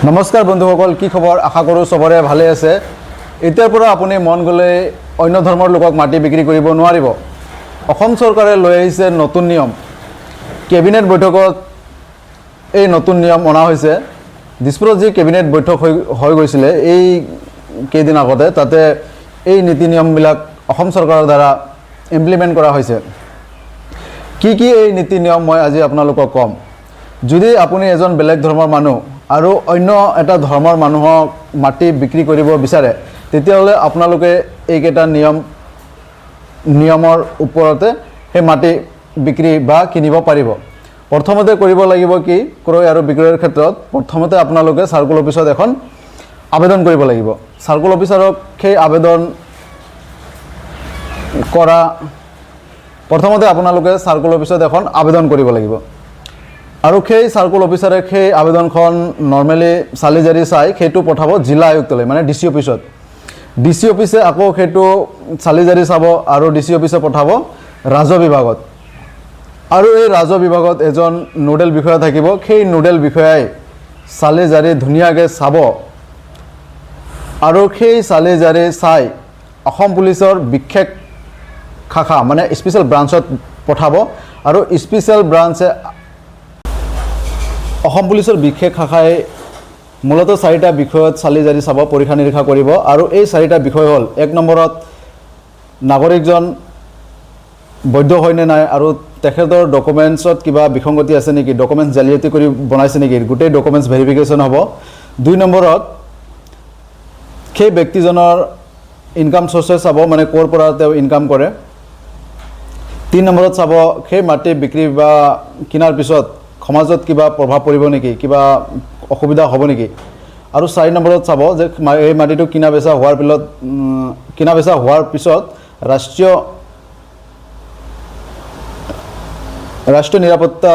নমস্কাৰ বন্ধুসকল, কি খবৰ? আশা কৰোঁ চবৰে ভালে আছে। এতিয়াৰ পৰা আপুনি মন গ'লে অন্য ধৰ্মৰ লোকক মাটি বিক্ৰী কৰিব নোৱাৰিব। অসম চৰকাৰে লৈ আহিছে নতুন নিয়ম। কেবিনেট বৈঠকত এই নতুন নিয়ম অনা হৈছে। দিছপুৰত যি কেবিনেট বৈঠক হৈ গৈছিলে এই কেইদিন আগতে, তাতে এই নীতি নিয়মবিলাক অসম চৰকাৰৰ দ্বাৰা ইমপ্লিমেণ্ট কৰা হৈছে। কি এই নীতি নিয়ম মই আজি আপোনালোকক ক'ম। যদি আপুনি এজন বেলেগ ধৰ্মৰ মানুহ আৰু অন্য এটা ধৰ্মৰ মানুহক মাটি বিক্ৰী কৰিব বিচাৰে, তেতিয়াহ'লে আপোনালোকে এইকেইটা নিয়মৰ ওপৰতে সেই মাটি বিক্ৰী বা কিনিব পাৰিব। প্ৰথমতে কৰিব লাগিব কি, ক্ৰয় আৰু বিক্ৰয়ৰ ক্ষেত্ৰত প্ৰথমতে আপোনালোকে চাৰ্কুল অফিচত এখন আবেদন কৰিব লাগিব। চাৰ্কুল অফিচাৰক সেই আবেদন কৰা প্ৰথমতে আপোনালোকে চাৰ্কুল অফিচত এখন আবেদন কৰিব লাগিব আৰু সেই চাৰ্কুল অফিচাৰে সেই আবেদনখন নৰ্মেলি চালি জাৰি চাই সেইটো পঠাব জিলা আয়ুক্তলৈ, মানে ডিচি অফিচত। ডিচি অফিচে আকৌ সেইটো চালি জাৰি চাব আৰু ডিচি অফিচে পঠাব ৰাজহ বিভাগত। আৰু এই ৰাজহ বিভাগত এজন নোডেল বিষয়া থাকিব। সেই নোডেল বিষয়াই চালি জাৰি ধুনীয়াকৈ চাব আৰু সেই চালি জাৰি চাই অসম পুলিচৰ বিশেষ শাখা মানে স্পেচিয়েল ব্ৰাঞ্চত পঠাব আৰু স্পেচিয়েল ব্ৰাঞ্চে অসম পুলিচৰ বিশেষ শাখাই মূলতঃ 4টা বিষয়ত চালি জাৰি চাব, পৰীক্ষা নিৰীক্ষা কৰিব। আৰু এই 4টা বিষয় হ'ল, 1 নম্বৰত নাগৰিকজন বৈধ হয়নে নাই আৰু তেখেতৰ ডকুমেণ্টছত কিবা বিসংগতি আছে নেকি, ডকুমেণ্টছ জালিয়াতি কৰি বনাইছে নেকি, গোটেই ডকুমেণ্টছ ভেৰিফিকেশ্যন হ'ব। 2 নম্বৰত সেই ব্যক্তিজনৰ ইনকাম চ'ৰ্চেছ চাব, মানে ক'ৰ পৰা তেওঁ ইনকাম কৰে। 3 নম্বৰত চাব সেই মাটি বিক্ৰী বা কিনাৰ পিছত সমাজত কিবা প্ৰভাৱ পৰিব নেকি, কিবা অসুবিধা হ'ব নেকি। আৰু 4 নম্বৰত চাব যে এই মাটিটো কিনা বেচা হোৱাৰ পিছত ৰাষ্ট্ৰীয় নিৰাপত্তা,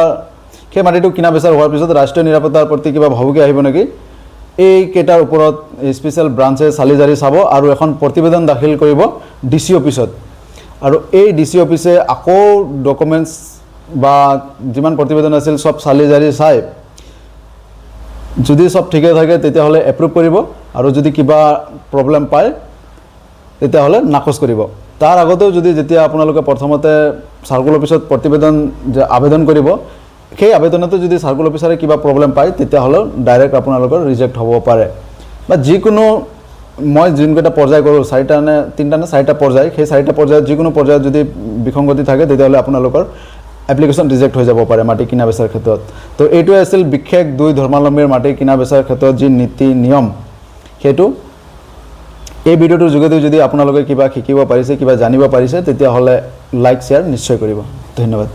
সেই মাটিটো কিনা বেচা হোৱাৰ পিছত ৰাষ্ট্ৰীয় নিৰাপত্তাৰ প্ৰতি কিবা ভাবুকি আহিব নেকি। এইকেইটাৰ ওপৰত স্পেচিয়েল ব্ৰাঞ্চে চালি জাৰি চাব আৰু এখন প্ৰতিবেদন দাখিল কৰিব ডিচি অফিচত। আৰু এই ডিচি অফিচে আকৌ ডকুমেণ্টছ বা যিমান প্ৰতিবেদন আছিল চব চালি জাৰি চাই যদি চব ঠিকে থাকে তেতিয়াহ'লে এপ্ৰুভ কৰিব আৰু যদি কিবা প্ৰব্লেম পায় তেতিয়াহ'লে নাকচ কৰিব। তাৰ আগতেও যেতিয়া আপোনালোকে প্ৰথমতে চাৰ্কুল অফিচত প্ৰতিবেদন আবেদন কৰিব, সেই আবেদনতে যদি চাৰ্কুল অফিচাৰে কিবা প্ৰব্লেম পায় তেতিয়াহ'লে ডাইৰেক্ট আপোনালোকৰ ৰিজেক্ট হ'ব পাৰে। বা যিকোনো মই যোনকেইটা পৰ্যায় কৰোঁ, 3টা নে 4টা পৰ্যায়, সেই 4টা পৰ্যায়ত যিকোনো পৰ্যায়ত যদি বিসংগতি থাকে তেতিয়াহ'লে আপোনালোকৰ এপ্লিকেশ্যন ৰিজেক্ট হৈ যাব পাৰে মাটি কিনা বেচাৰ ক্ষেত্ৰত। তো এইটোৱে আছিল বিশেষ 2 ধৰ্মাৱলম্বীৰ মাটি কিনা বেচাৰ ক্ষেত্ৰত যি নীতি নিয়ম, সেইটো এই ভিডিঅ'টোৰ যোগেদি যদি আপোনালোকে কিবা শিকিব পাৰিছে, কিবা জানিব পাৰিছে, তেতিয়াহ'লে লাইক শ্বেয়াৰ নিশ্চয় কৰিব। ধন্যবাদ।